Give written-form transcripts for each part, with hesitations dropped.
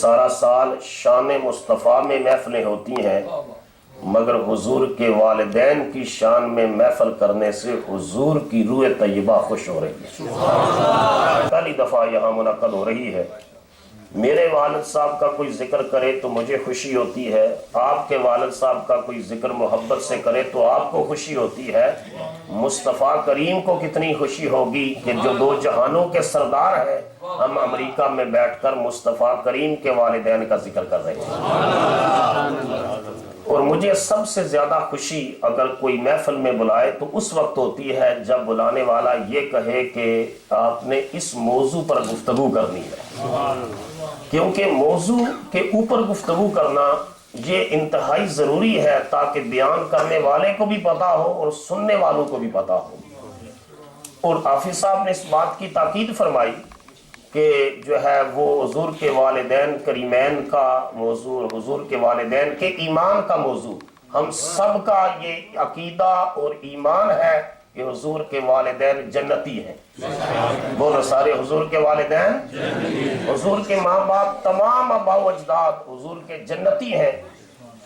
سارا سال شان مصطفیٰ میں محفلیں ہوتی ہیں، مگر حضور کے والدین کی شان میں محفل کرنے سے حضور کی روح طیبہ خوش ہو رہی ہے۔ پہلی دفعہ یہاں منعقد ہو رہی ہے۔ میرے والد صاحب کا کوئی ذکر کرے تو مجھے خوشی ہوتی ہے، آپ کے والد صاحب کا کوئی ذکر محبت سے کرے تو آپ کو خوشی ہوتی ہے۔ مصطفیٰ کریم کو کتنی خوشی ہوگی کہ جو دو جہانوں کے سردار ہیں، ہم امریکہ میں بیٹھ کر مصطفیٰ کریم کے والدین کا ذکر کر رہے ہیں۔ اور مجھے سب سے زیادہ خوشی اگر کوئی محفل میں بلائے تو اس وقت ہوتی ہے جب بلانے والا یہ کہے کہ آپ نے اس موضوع پر گفتگو کرنی ہے، کیونکہ موضوع کے اوپر گفتگو کرنا یہ انتہائی ضروری ہے تاکہ بیان کرنے والے کو بھی پتا ہو اور سننے والوں کو بھی پتا ہو۔ اور حافظ صاحب نے اس بات کی تاکید فرمائی کہ جو ہے وہ حضور کے والدین کریمین کا موضوع، حضور کے والدین کے ایمان کا موضوع، ہم سب کا یہ عقیدہ اور ایمان ہے کہ حضور کے والدین جنتی ہیں۔ بولو سارے حضور کے والدین، حضور کے ماں باپ تمام آباء و اجداد حضور کے جنتی ہیں،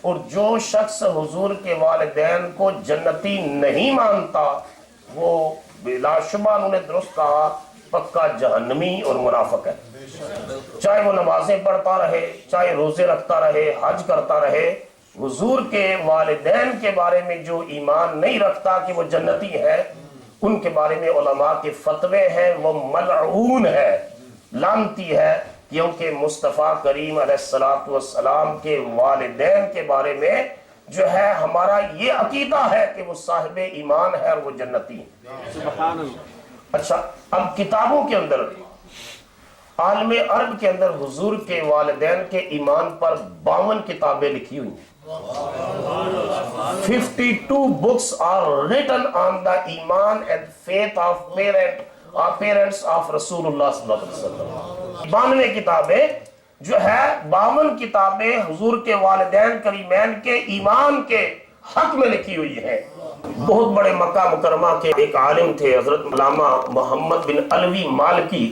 اور جو شخص حضور کے والدین کو جنتی نہیں مانتا وہ بلا شبہ انہوں نے درست کہا پکا جہنمی اور منافق ہے۔ چاہے وہ نمازیں پڑھتا رہے، چاہے روزے رکھتا رہے، حج کرتا رہے، حضور کے والدین کے بارے میں جو ایمان نہیں رکھتا کہ وہ جنتی ہے، ان کے بارے میں علماء کے فتوے ہیں وہ ملعون ہے، لعنتی ہے، کیونکہ مصطفیٰ کریم علیہ السلام کے والدین کے بارے میں جو ہے ہمارا یہ عقیدہ ہے کہ وہ صاحب ایمان ہے اور وہ جنتی ہے۔ سبحان اللہ۔ اچھا، اب کتابوں کے اندر عالم عرب کے اندر حضور کے والدین کے ایمان پر 52 کتابیں لکھی ہوئی ہیں۔ 52 books are written on the iman and faith of parents of رسول اللہ صلی اللہ علیہ وسلم۔ 92 کتابیں جو ہے 52 کتابیں حضور کے والدین کریمین کے ایمان کے حق میں لکھی ہوئی ہیں۔ بہت بڑے مکہ مکرمہ کے ایک عالم تھے حضرت علامہ محمد بن علوی مالکی،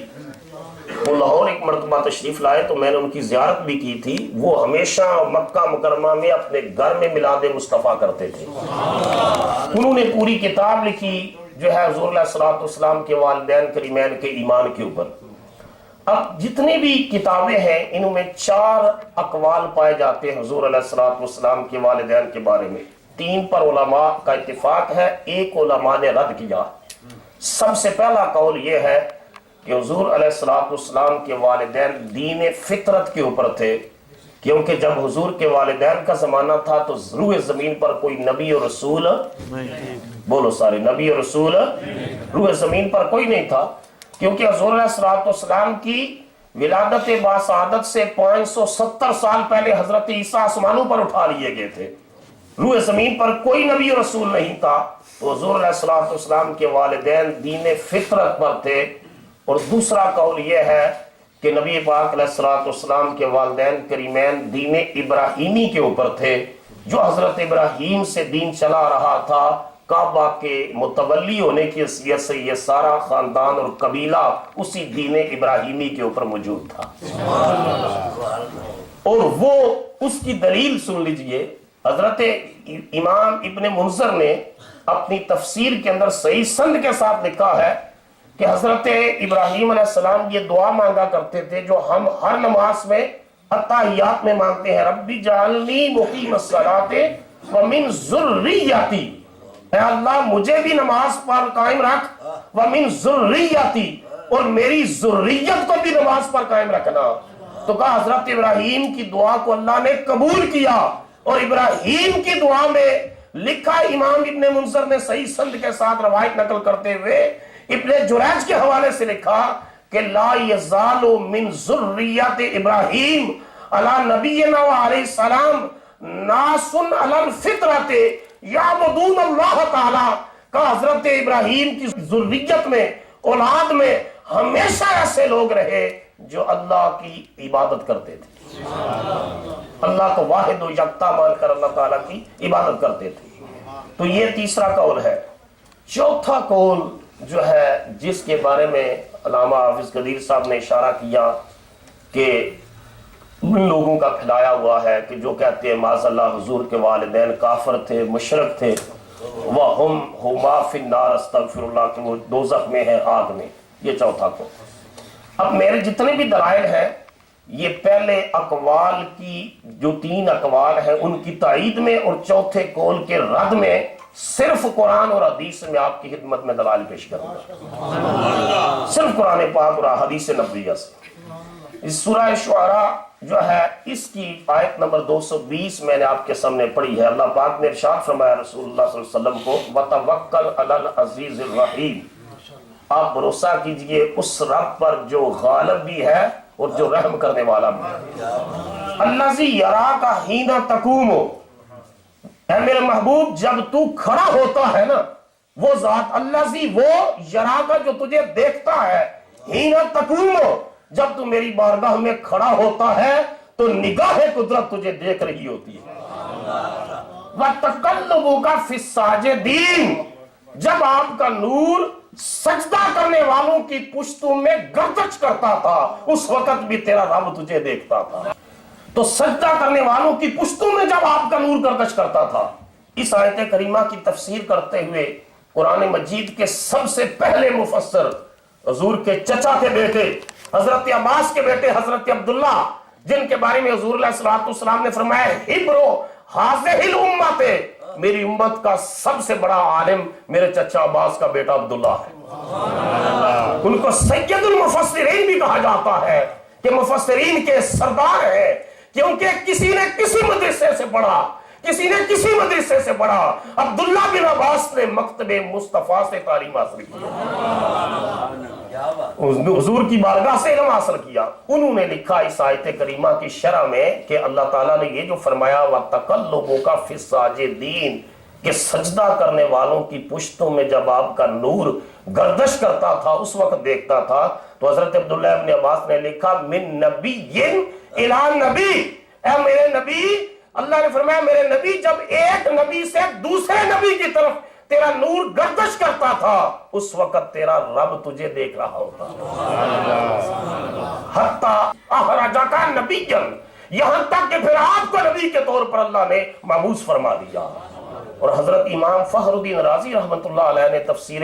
وہ لاہور ایک مرتبہ تشریف لائے تو میں نے ان کی زیارت بھی کی تھی۔ وہ ہمیشہ مکہ مکرمہ میں اپنے گھر میں میلاد مصطفیٰ کرتے تھے۔ انہوں نے پوری کتاب لکھی جو ہے حضور علیہ السلام کے والدین کریمین کے ایمان کے اوپر۔ اب جتنی بھی کتابیں ہیں ان میں 4 اقوال پائے جاتے ہیں حضور علیہ السلام کے والدین کے بارے میں۔ 3 پر علماء کا اتفاق ہے، 1 علماء نے رد کیا۔ سب سے پہلا قول یہ ہے کہ حضور علیہ السلام کے والدین دین فطرت کے اوپر تھے، کیونکہ جب حضور کے والدین کا زمانہ تھا تو روح زمین پر کوئی نبی اور رسول، بولو سارے، نبی اور رسول روح زمین پر کوئی نہیں تھا، کیونکہ حضور علیہ السلام کی ولادت باسعادت سے 570 سال پہلے حضرت عیسیٰ آسمانوں پر اٹھا لیے گئے تھے، روح زمین پر کوئی نبی اور رسول نہیں تھا، تو حضور علیہ السلام کے والدین دین فطرت پر تھے۔ اور دوسرا قول یہ ہے کہ نبی پاک علیہ السلام کے والدین کریمین دین ابراہیمی کے اوپر تھے، جو حضرت ابراہیم سے دین چلا رہا تھا، کعبہ کے متولی ہونے کی حیثیت سے یہ سارا خاندان اور قبیلہ اسی دین ابراہیمی کے اوپر موجود تھا۔ اور وہ اس کی دلیل سن لیجئے، حضرت امام ابن منذر نے اپنی تفسیر کے اندر صحیح سند کے ساتھ لکھا ہے کہ حضرت ابراہیم علیہ السلام یہ دعا مانگا کرتے تھے جو ہم ہر نماز میں اتحیات میں مانگتے ہیں، ربی جعلنی مقیم الصلاۃ ومن ذریتی، اے اللہ مجھے بھی نماز پر قائم رکھ، ومن ذریتی، اور میری ذریت کو بھی نماز پر قائم رکھنا۔ تو کہا حضرت ابراہیم کی دعا کو اللہ نے قبول کیا، اور ابراہیم کی دعا میں لکھا امام ابن منذر نے صحیح سند کے ساتھ روایت نقل کرتے ہوئے ابن جریج کے حوالے سے لکھا کہ لا یزال من ذریت ابراہیم علی نبینا علیہ السلام ناس علی الفطرت یعبدون اللہ تعالی، کہ حضرت ابراہیم کی ذریت میں، اولاد میں ہمیشہ ایسے لوگ رہے جو اللہ کی عبادت کرتے تھے، اللہ کو واحد و یکتا مان کر اللہ تعالیٰ کی عبادت کرتے تھے۔ تو یہ تیسرا قول ہے۔ چوتھا قول جو ہے جس کے بارے میں علامہ حافظ قدیر صاحب نے اشارہ کیا کہ ان لوگوں کا پھیلایا ہوا ہے کہ جو کہتے ہیں معاذ اللہ حضور کے والدین کافر تھے، مشرک تھے، وَهُمْ هُمَا فِي النَّارِ استغفر اللہ، کہ وہ دوزخ میں ہیں، آگ میں. یہ چوتھا کو. اب میرے جتنے بھی دلائل ہیں یہ پہلے اقوال کی جو 3 اقوال ہیں ان کی تائید میں، اور چوتھے قول کے رد میں صرف قرآن اور حدیث میں آپ کی خدمت میں دلائل پیش کروں گا، صرف قرآن پاک اور حدیث نبویہ سے. اس سورہ شعراء جو ہے اس کی آیت نمبر 220 میں نے آپ کے سامنے پڑھی ہے. اللہ پاک نے ارشاد فرمایا رسول اللہ صلی اللہ علیہ وسلم کو، وَتَوَكَّلْ عَلَى الْعَزِيزِ الرَّحِيمِ، آپ بھروسہ کیجئے اس رب پر جو غالب بھی ہے اور جو رحم کرنے والا بھی ہے. الَّذِي يَرَاكَ حِينَ تَقُومُ، اے میرے محبوب جب تو کھڑا ہوتا ہے نا، وہ ذات الَّذِي، وہ یراکا جو تجھے دیکھتا ہے، حِينَ تَقُومُ، جب تو میری بارگاہ میں کھڑا ہوتا ہے تو نگاہ قدرت تجھے دیکھ رہی ہوتی ہے. وَتَقَلُّبُكَ فِي السَّاجِدِينَ، جب آپ کا نور سجدہ کرنے والوں کی پشتوں میں گردش کرتا تھا اس وقت بھی تیرا رب تجھے دیکھتا تھا. تو سجدہ کرنے والوں کی پشتوں میں جب آپ کا نور گردش کرتا تھا. اس آیت کریمہ کی تفسیر کرتے ہوئے قرآن مجید کے سب سے پہلے مفسر حضور کے چچا کے بیٹے حضرت عباس کے بیٹے حضرت عبداللہ، جن کے بارے میں حضور علیہ السلام نے فرمایا حبرو حاضر الامت، میری امت کا سب سے بڑا عالم میرے چچا عباس کا بیٹا عبداللہ ہے. ان کو سید المفسرین بھی کہا جاتا ہے کہ مفسرین کے سردار ہیں، کیونکہ کسی نے کسی مدرسے سے پڑھا، کسی نے کسی مدرسے سے پڑھا. عبداللہ بن عباس نے مکتب مصطفیٰ سے تعلیم حاصل کی، حضور کی بارگاہ سے علم حاصل کیا. انہوں نے لکھا اس آیت کریمہ کی شرح میں کہ اللہ تعالیٰ نے یہ جو فرمایا وَتَقَلُّبُكَ فِي السَّاجِدِينَ، کہ سجدہ کرنے والوں کی پشتوں میں جب آپ کا نور گردش کرتا تھا اس وقت دیکھتا تھا. تو حضرت عبداللہ ابن عباس نے لکھا من نبی الی نبی، اے میرے نبی، اللہ نے فرمایا میرے نبی جب ایک نبی سے دوسرے نبی کی طرف تیرا نور گردش کرتا تھا اس وقت تیرا رب تجھے دیکھ رہا ہوتا. حتی اخرجک نبیا، یہاں تک کہ پھر آپ کو نبی کے طور پر اللہ نے مبعوث فرما دیا. اور حضرت امام فخر الدین رازی رحمۃ اللہ علیہ نے تفسیر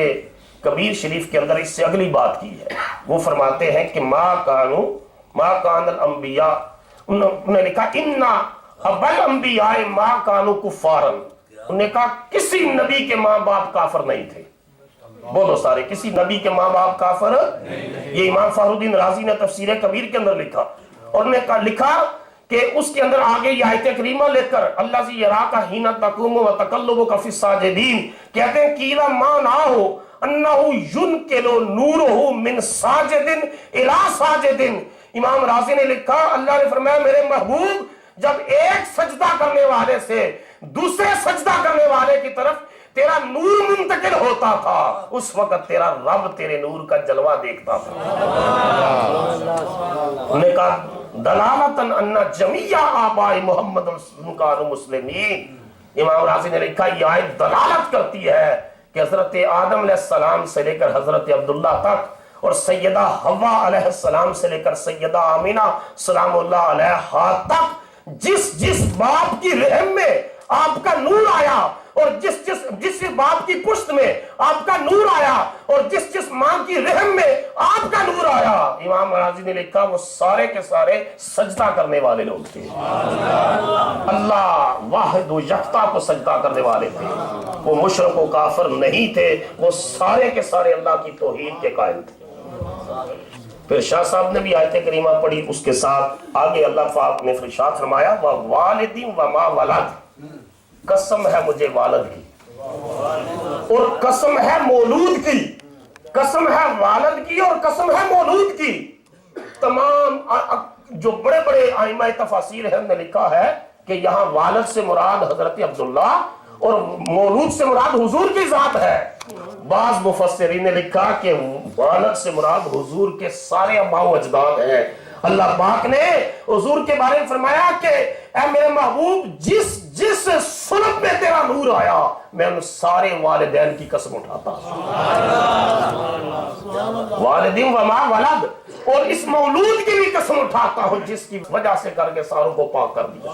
کبیر شریف کے اندر اس سے اگلی بات کی ہے. وہ فرماتے ہیں کہ ما کان الانبیاء، انہوں نے لکھا انا ابل انبیاء ما کانوا کفارا، انہوں نے کہا کسی نبی کے ماں باپ کافر نہیں تھے. بولو سارے، کسی نبی کے ماں باپ کافر نہیں. یہ امام فخر الدین رازی نے تفسیر کبیر کے اندر لکھا، اور انہوں نے لکھا کہ اس کے اندر آگے یہ آیت کریمہ لے کر اللہ زی یراک حین تقوم وتقلبک فی الساجدین کہتے ہیں کیلا ما نہ ہو انہ ینقل نورہ من ساجد الی ساجد. امام رازی نے لکھا اللہ نے فرمایا میرے محبوب جب ایک سجدہ کرنے والے سے دوسرے سجدہ کرنے والے کی طرف تیرا نور منتقل ہوتا تھا اس وقت تیرا رب تیرے نور کا جلوہ دیکھتا تھا. انہوں نے کہا دلالتاً ان جمیع آباء محمد کانوا مسلمین. امام رازی نے لکھا یہ آیت دلالت کرتی ہے کہ حضرت آدم علیہ السلام سے لے کر حضرت عبداللہ تک اور سیدہ حوا علیہ السلام سے لے کر سیدہ آمینہ سلام اللہ علیہا تک جس باپ کی رحم میں آپ کا نور آیا اور جس باپ کی پشت میں آپ کا نور آیا اور جس ماں کی رحم میں آپ کا نور آیا، امام رازی نے لکھا وہ سارے کے سارے سجدہ کرنے والے لوگ تھے. اللہ واحد و یکتا کو سجدہ کرنے والے تھے، وہ مشرک و کافر نہیں تھے، وہ سارے کے سارے اللہ کی توحید کے قائل تھے. پھر شاہ صاحب نے بھی آیت کریمہ پڑھی، اس کے ساتھ آگے اللہ پاک نے ارشاد فرمایا وَوَالِدٍ وَمَا وَلَدَ، قسم ہے مجھے والد کی اور قسم ہے مولود کی، قسم ہے والد کی اور قسم ہے مولود کی. تمام جو بڑے بڑے ائمہ تفاسیر ہیں نے لکھا ہے کہ یہاں والد سے مراد حضرت عبداللہ اور مولود سے مراد حضور کی ذات ہے. بعض مفسرین نے لکھا کہ والد سے مراد حضور کے سارے آباء و اجداد ہیں. اللہ پاک نے حضور کے بارے میں فرمایا کہ اے میرے محبوب جس جس سلب میں تیرا نور آیا میں ان سارے والدین کی قسم اٹھاتا ہوں، والدین وما ولد، اور اس مولود کی بھی قسم اٹھاتا ہوں جس کی وجہ سے کر کے ساروں کو پاک کر دیا۔